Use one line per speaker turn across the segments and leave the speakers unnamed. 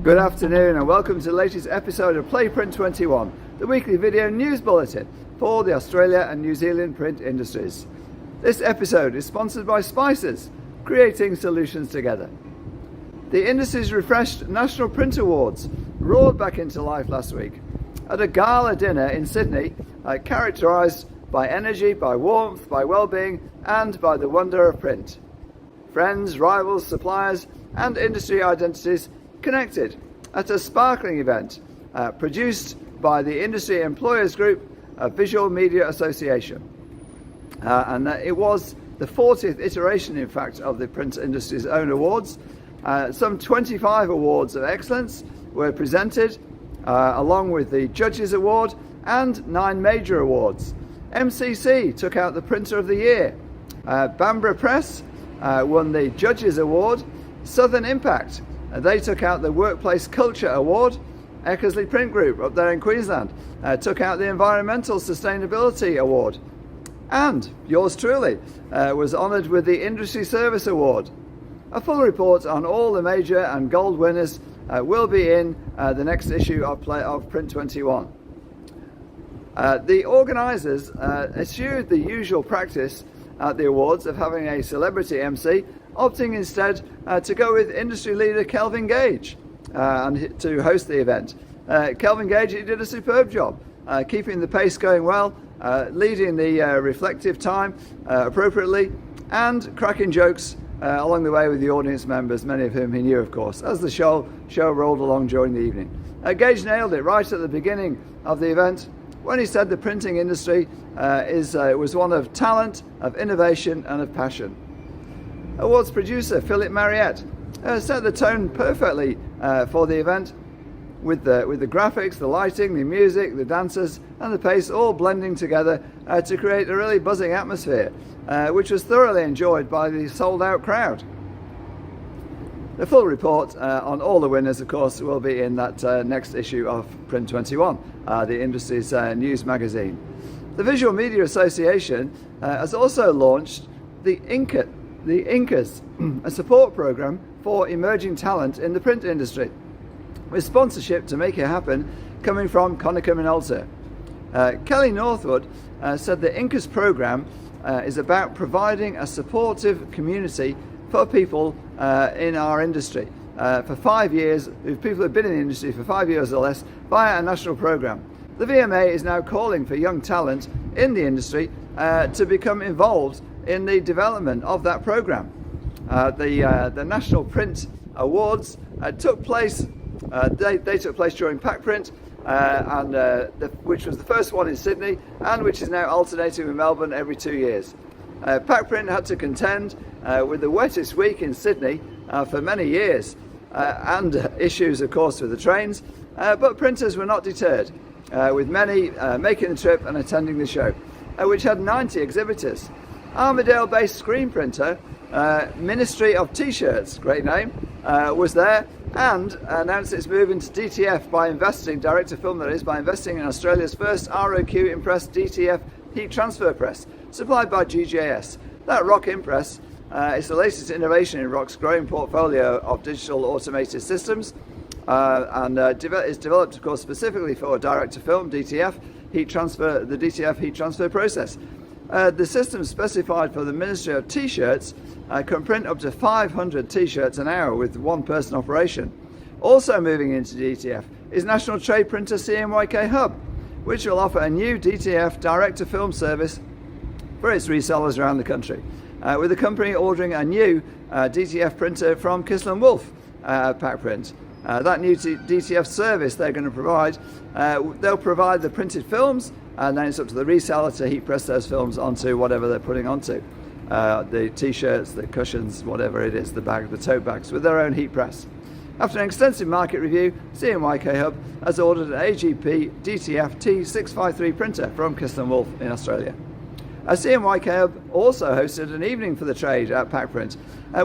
Good afternoon and welcome to the latest episode of Print21, the weekly video news bulletin for the Australia and New Zealand print industries. This episode is sponsored by Spices, creating solutions together. The industry's refreshed National Print Awards roared back into life last week at a gala dinner in Sydney, characterised by energy, by warmth, by well-being and by the wonder of print. Friends, rivals, suppliers and industry identities connected at a sparkling event produced by the Industry Employers Group Visual Media Association. It was the 40th iteration, in fact, of the print industry's own awards. Some 25 awards of excellence were presented, along with the Judges Award and 9 major awards. MCC took out the Printer of the Year. Bambara Press won the Judges Award. Southern Impact, they took out the Workplace Culture Award. Eckersley Print Group up there in Queensland took out the Environmental Sustainability Award. And yours truly was honoured with the Industry Service Award. A full report on all the major and gold winners will be in the next issue of Print21. The organisers eschewed the usual practice at the awards of having a celebrity MC, opting instead to go with industry leader Kelvin Gage and to host the event. Kelvin Gage, he did a superb job, keeping the pace going well, leading the reflective time appropriately, and cracking jokes along the way with the audience members, many of whom he knew, of course, as the show rolled along during the evening. Gage nailed it right at the beginning of the event when he said the printing industry was one of talent, of innovation and of passion. Awards producer Philip Marriott set the tone perfectly for the event, with the graphics, the lighting, the music, the dancers and the pace all blending together to create a really buzzing atmosphere, which was thoroughly enjoyed by the sold-out crowd. The full report on all the winners, of course, will be in that next issue of Print21, the industry's news magazine. The Visual Media Association has also launched the Incas, a support program for emerging talent in the print industry, with sponsorship to make it happen coming from Konica Minolta. Kelly Northwood said the Incas program is about providing a supportive community for people in our industry for 5 years, people who have been in the industry for 5 years or less, via a national program. The VMA is now calling for young talent in the industry to become involved in the development of that program. The National Print Awards took place. They took place during PacPrint, which was the first one in Sydney, and which is now alternating with Melbourne every 2 years. PacPrint had to contend with the wettest week in Sydney for many years, and issues, of course, with the trains. But printers were not deterred, with many making the trip and attending the show, which had 90 exhibitors. Armidale-based screen printer Ministry of T-shirts, great name, was there and announced its move into DTF by investing, direct-to-film that is, by investing in Australia's first ROQ impress DTF heat transfer press, supplied by GJS. That ROC impress is the latest innovation in ROC's growing portfolio of digital automated systems, and is developed, of course, specifically for direct-to-film DTF heat transfer, the DTF heat transfer process. The system specified for the Ministry of T-shirts can print up to 500 T-shirts an hour with one-person operation. Also moving into DTF is National Trade Printer CMYK Hub, which will offer a new DTF direct-to-film service for its resellers around the country, with the company ordering a new DTF printer from Kissel & Wolf PacPrint. That new DTF service they're going to provide, they'll provide the printed films, and then it's up to the reseller to heat press those films onto whatever they're putting onto. The T-shirts, the cushions, whatever it is, the bag, the tote bags, with their own heat press. After an extensive market review, CMYK Hub has ordered an AGP DTF T653 printer from Kissel & Wolf in Australia. CMYK Hub also hosted an evening for the trade at PacPrint,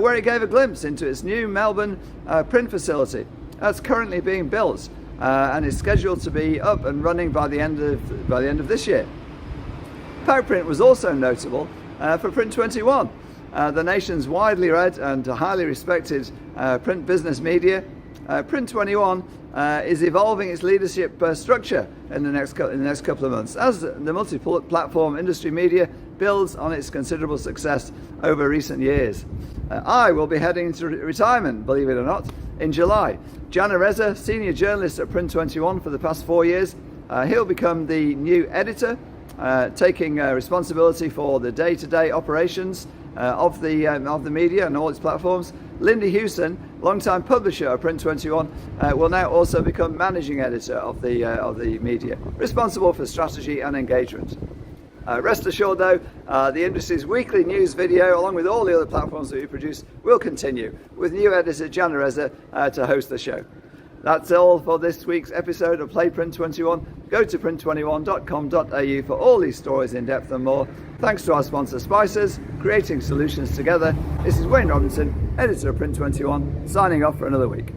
where it gave a glimpse into its new Melbourne print facility that's currently being built and is scheduled to be up and running by the end of this year. PacPrint was also notable for Print21, the nation's widely read and highly respected print business media, Print21 is evolving its leadership structure in the next couple of months as the multi-platform industry media builds on its considerable success over recent years. I will be heading into retirement, believe it or not, in July. Jana Reza, senior journalist at Print21 for the past 4 years, he'll become the new editor, taking responsibility for the day-to-day operations of the media and all its platforms. Lindy Hewson, long-time publisher of Print21, will now also become managing editor of the media, responsible for strategy and engagement. Rest assured though, the industry's weekly news video, along with all the other platforms that we produce, will continue, with new editor Jana Reza to host the show. That's all for this week's episode of Play Print21. Go to print21.com.au for all these stories in depth and more. Thanks to our sponsor Spices, creating solutions together. This is Wayne Robinson, editor of Print21, signing off for another week.